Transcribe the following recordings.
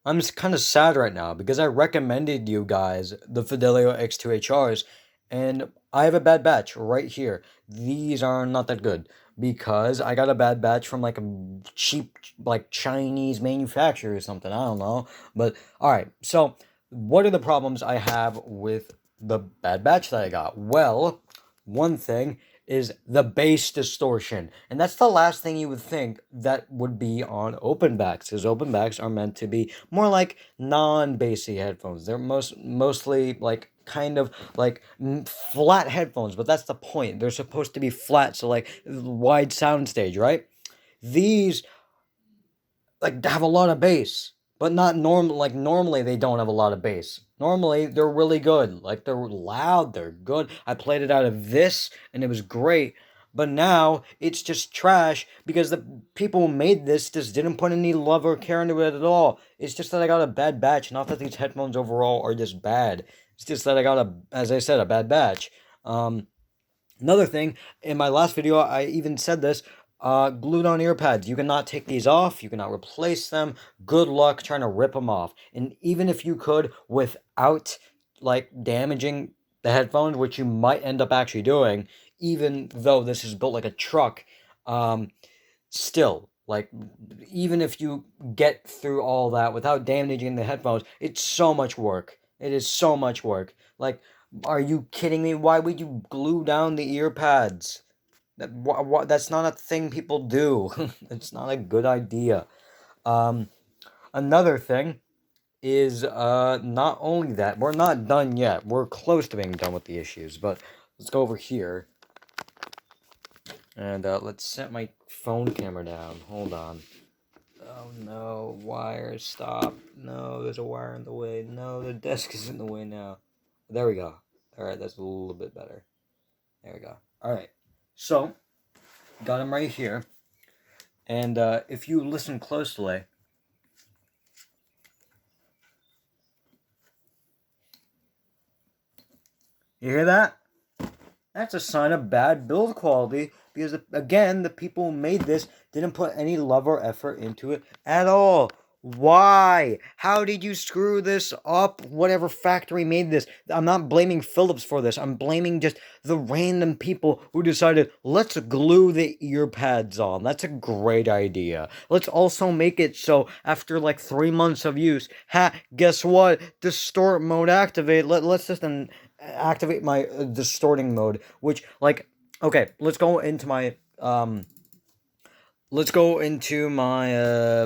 I'm kind of sad right now because I recommended you guys the Fidelio X2HRs, and I have a bad batch right here. These are not that good because I got a bad batch from like a cheap, like Chinese manufacturer or something. I don't know. But all right, so what are the problems I have with the bad batch that I got? Well, one thing is the bass distortion. And that's the last thing you would think that would be on open backs, because open backs are meant to be more like non-bassy headphones. They're mostly like kind of like flat headphones, but that's the point. They're supposed to be flat, so like wide soundstage, right? These like have a lot of bass, but not normal. Like normally they don't have a lot of bass. Normally they're really good. Like they're loud, they're good. I played it out of this and it was great. But now it's just trash because the people who made this just didn't put any love or care into it at all. It's just that I got a bad batch. Not that these headphones overall are just bad. It's just that I got as I said, a bad batch. Um, Another thing, in my last video, I even said this, glued on ear pads. You cannot take these off. You cannot replace them. Good luck trying to rip them off. And even if you could, without like damaging the headphones, which you might end up actually doing, even though this is built like a truck, um, still, like, even if you get through all that without damaging the headphones, it's so much work. It is so much work. Like, are you kidding me? Why would you glue down the ear pads? That's not a thing people do. It's not a good idea. Um, Another thing is not only that, we're not done yet. We're close to being done with the issues, but let's go over here and let's set my phone camera down. Hold on. Oh no, wire, stop. No, there's a wire in the way. No, the desk is in the way now. There we go. Alright, that's a little bit better. There we go. Alright, so, got him right here. And if you listen closely, you hear that? That's a sign of bad build quality because, again, the people who made this didn't put any love or effort into it at all. Why? How did you screw this up? Whatever factory made this. I'm not blaming Philips for this. I'm blaming just the random people who decided, let's glue the ear pads on. That's a great idea. Let's also make it so after like 3 months of use, guess what? Distort mode activate. Let's just activate my distorting mode, which like okay, let's go into my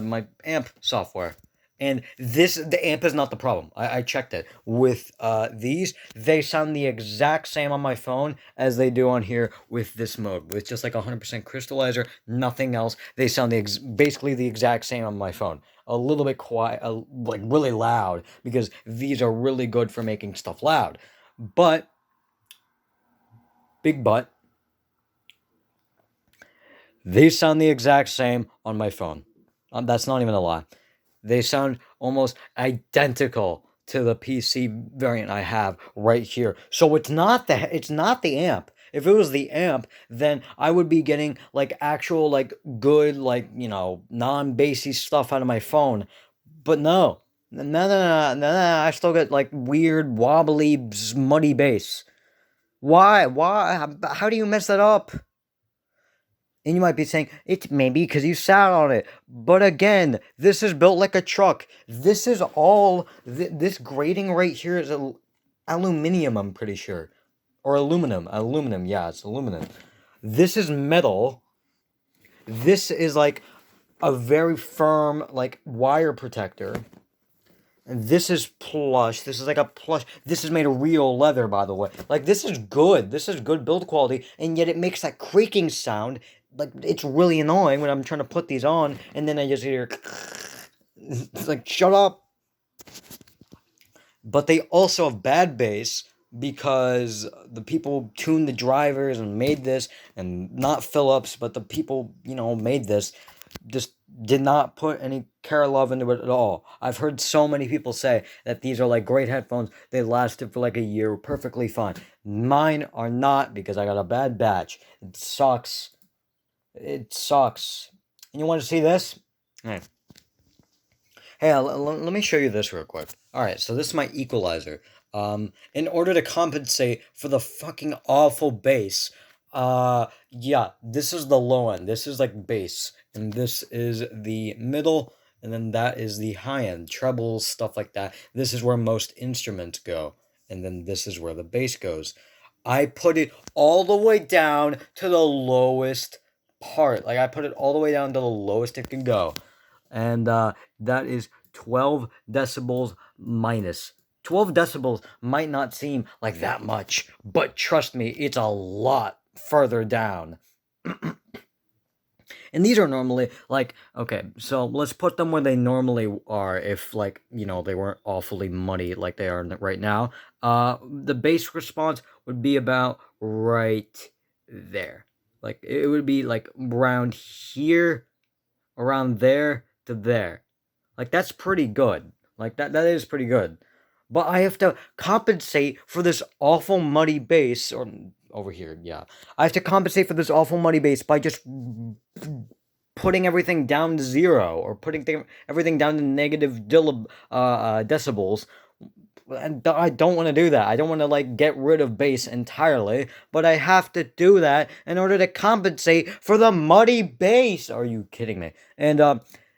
my amp software. And the amp is not the problem. I checked it. With these, they sound the exact same on my phone as they do on here with this mode. With just like 100% crystallizer, nothing else. They sound basically the exact same on my phone. A little bit quiet, like really loud, because these are really good for making stuff loud. But big but, they sound the exact same on my phone. That's not even a lie. They sound almost identical to the PC variant I have right here. So it's not the amp. If it was the amp, then I would be getting like actual like good like non-bassy stuff out of my phone. But no, no, no, no, no, no. I still get like weird wobbly, muddy bass. Why? Why? How do you mess that up? And you might be saying, it's maybe because you sat on it. But again, this is built like a truck. This is all, this grating right here is aluminum, I'm pretty sure. Or aluminum. Aluminum, yeah, it's aluminum. This is metal. This is like a very firm, like, wire protector. And this is plush. This is like a plush. This is made of real leather, by the way. Like, this is good. This is good build quality. And yet it makes that creaking sound. Like, it's really annoying when I'm trying to put these on. And then I just hear... It's like, shut up. But they also have bad bass because the people tuned the drivers and made this. And not Philips, but the people, made this just did not put any care or love into it at all. I've heard so many people say that these are like great headphones. They lasted for like a year perfectly fine. Mine are not because I got a bad batch. It sucks. It sucks. And you want to see this? Hey. Hey, let me show you this real quick. All right, so this is my equalizer. In order to compensate for the fucking awful bass, yeah, this is the low end. This is like bass, and this is the middle, and then that is the high end, trebles, stuff like that. This is where most instruments go, and then this is where the bass goes. I put it all the way down to the lowest part. Like I put it all the way down to the lowest it can go, and that is 12 decibels minus. 12 decibels might not seem like that much, but trust me, it's a lot further down. And these are normally like, okay, so let's put them where they normally are if, like, they weren't awfully muddy like they are right now. The bass response would be about right there. Like, it would be like around here, around there to there. Like, that's pretty good. Like, that is pretty good. But I have to compensate for this awful muddy bass, or over here, yeah. I have to compensate for this awful muddy bass by just putting everything down to zero, or putting everything down to negative decibels. And I don't want to do that. I don't want to like get rid of bass entirely, but I have to do that in order to compensate for the muddy bass. Are you kidding me? And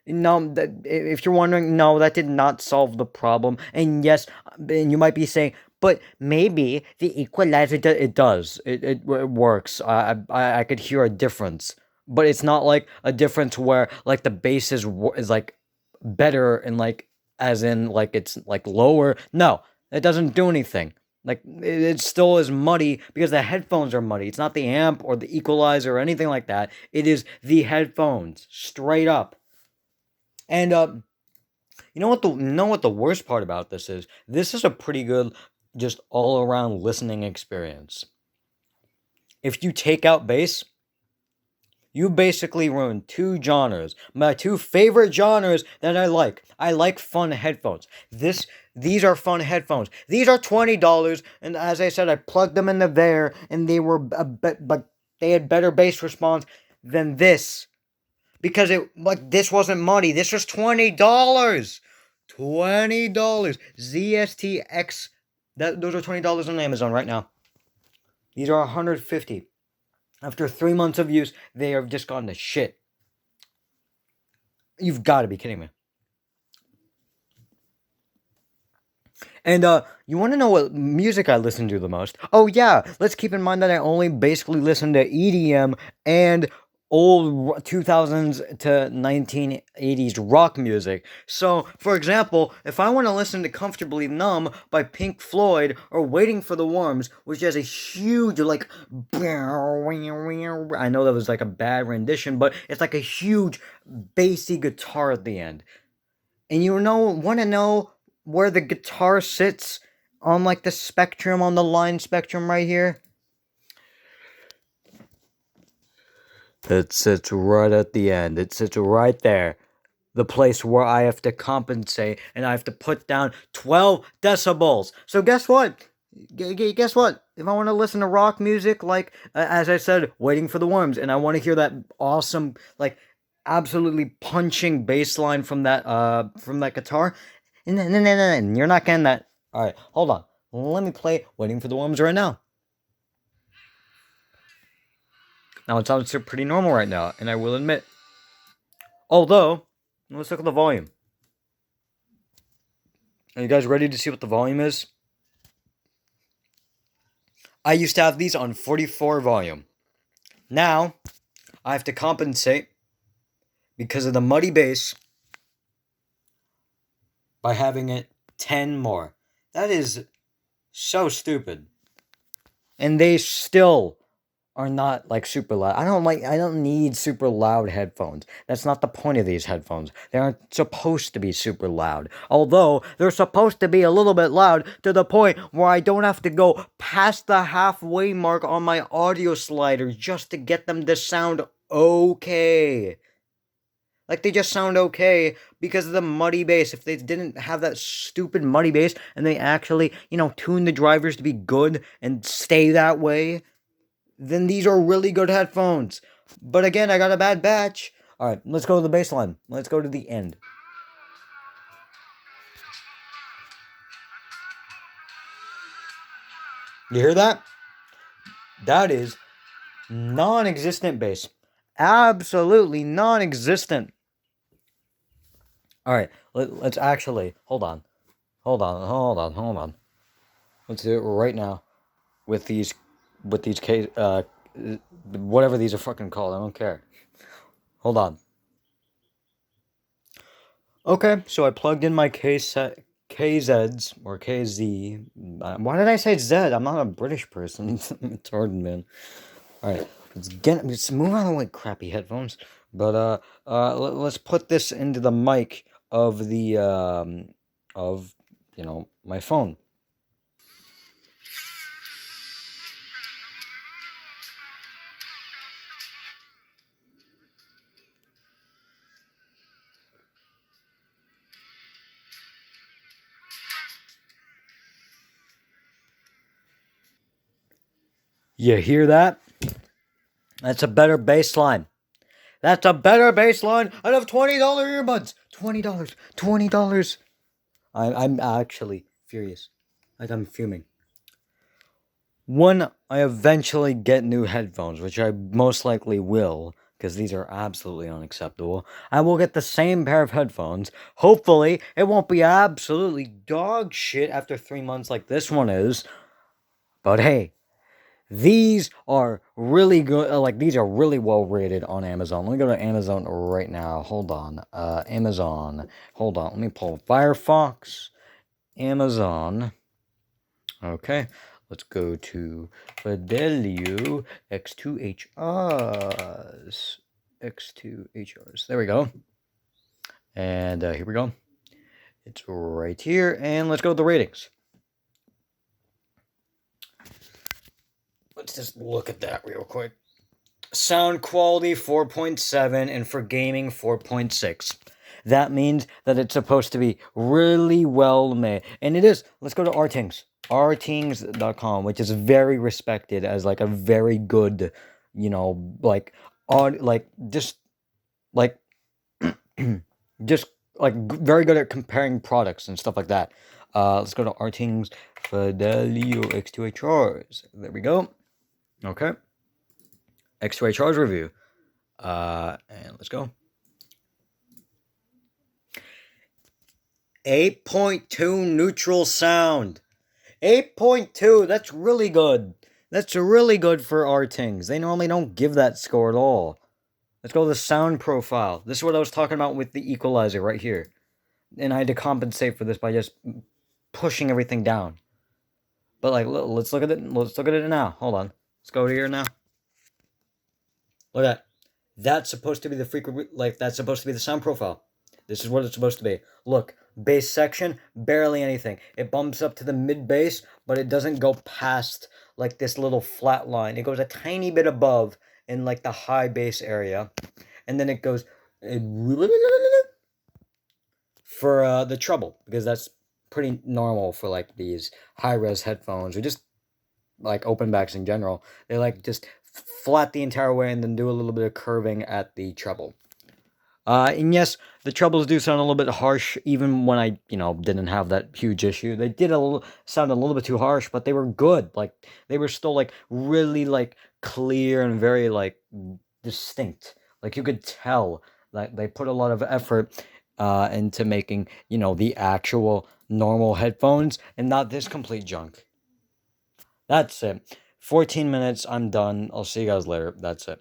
no, if you're wondering, no, that did not solve the problem. And yes, and you might be saying, but maybe the equalizer it does. It works. I could hear a difference, but it's not like a difference where like the bass is like better and like as in like it's like lower. No, it doesn't do anything. Like it still is muddy because the headphones are muddy. It's not the amp or the equalizer or anything like that. It is the headphones, straight up. And you know what the worst part about this is? This is a pretty good just all around listening experience. If you take out bass, you basically ruined two genres. My two favorite genres that I like. I like fun headphones. These are fun headphones. These are $20, and as I said, I plugged them into there, and they were but they had better bass response than this because this wasn't money. This was $20. $20. ZSTX. Those are $20 on Amazon right now. These are $150. After 3 months of use, they have just gone to shit. You've got to be kidding me. And you want to know what music I listen to the most? Oh yeah, let's keep in mind that I only basically listen to EDM and old 2000s to 1980s rock music. So, for example, if I want to listen to Comfortably Numb by Pink Floyd or Waiting for the Worms, which has a huge like I know that was like a bad rendition, but it's like a huge bassy guitar at the end. And want to know where the guitar sits on like the spectrum, on the line spectrum right here? It sits right at the end. It sits right there. The place where I have to compensate and I have to put down 12 decibels. So guess what? Guess what? If I want to listen to rock music, like, as I said, Waiting for the Worms, and I want to hear that awesome, like, absolutely punching bass line from that guitar, and you're not getting that. All right, hold on. Let me play Waiting for the Worms right now. Now it sounds pretty normal right now, and I will admit. Although, let's look at the volume. Are you guys ready to see what the volume is? I used to have these on 44 volume. Now, I have to compensate because of the muddy bass by having it 10 more. That is so stupid. And they still are not like super loud. I don't need super loud headphones. That's not the point of these headphones. They aren't supposed to be super loud. Although they're supposed to be a little bit loud to the point where I don't have to go past the halfway mark on my audio slider just to get them to sound okay. Like, they just sound okay because of the muddy bass. If they didn't have that stupid muddy bass and they actually, tune the drivers to be good and stay that way, then these are really good headphones. But again, I got a bad batch. All right, let's go to the bass line. Let's go to the end. You hear that? That is non-existent bass. Absolutely non-existent. All right, let's actually hold on. Let's do it right now with these case whatever these are fucking called. I don't care. Hold on. Okay, so I plugged in my KZs or KZ. Why did I say Z? I'm not a British person. It's hard, man. All right, let's move on to like crappy headphones. But let's put this into the mic of the of my phone. You hear that? That's a better baseline. That's a better baseline out of $20 earbuds. $20. $20. I'm actually furious. Like I'm fuming. When I eventually get new headphones, which I most likely will, because these are absolutely unacceptable, I will get the same pair of headphones. Hopefully, it won't be absolutely dog shit after 3 months like this one is. But hey, these are really good. These are really well rated on Amazon. Let me go to Amazon right now. Hold on. Amazon. Hold on. Let me pull Firefox. Amazon. Okay. Let's go to Fidelio X2HRs. X2HRs. There we go. And here we go. It's right here. And let's go with the ratings. Let's just look at that real quick. Sound quality 4.7 and for gaming 4.6. That means that it's supposed to be really well made. And it is. Let's go to Rtings. Rtings.com, which is very respected as like a very good, just like just like very good at comparing products and stuff like that. Let's go to Rtings Fidelio X2HRs. There we go. Okay. X2HRs review. And let's go. 8.2 neutral sound. 8.2. That's really good. That's really good for Rtings. They normally don't give that score at all. Let's go to the sound profile. This is what I was talking about with the equalizer right here. And I had to compensate for this by just pushing everything down. But like, let's look at it. Let's look at it now. Hold on. Let's go to here now. Look at that. That's supposed to be the that's supposed to be the sound profile. This is what it's supposed to be. Look, bass section, barely anything. It bumps up to the mid bass, but it doesn't go past like this little flat line. It goes a tiny bit above in like the high bass area. And then it goes for the treble, because that's pretty normal for like these high-res headphones or just like open backs in general. They like just flat the entire way and then do a little bit of curving at the treble. And yes, the trebles do sound a little bit harsh, even when I, didn't have that huge issue. They did sound a little bit too harsh, but they were good. Like, they were still, like, really, like, clear and very, like, distinct. Like, you could tell that they put a lot of effort into making, the actual normal headphones and not this complete junk. That's it. 14 minutes, I'm done. I'll see you guys later. That's it.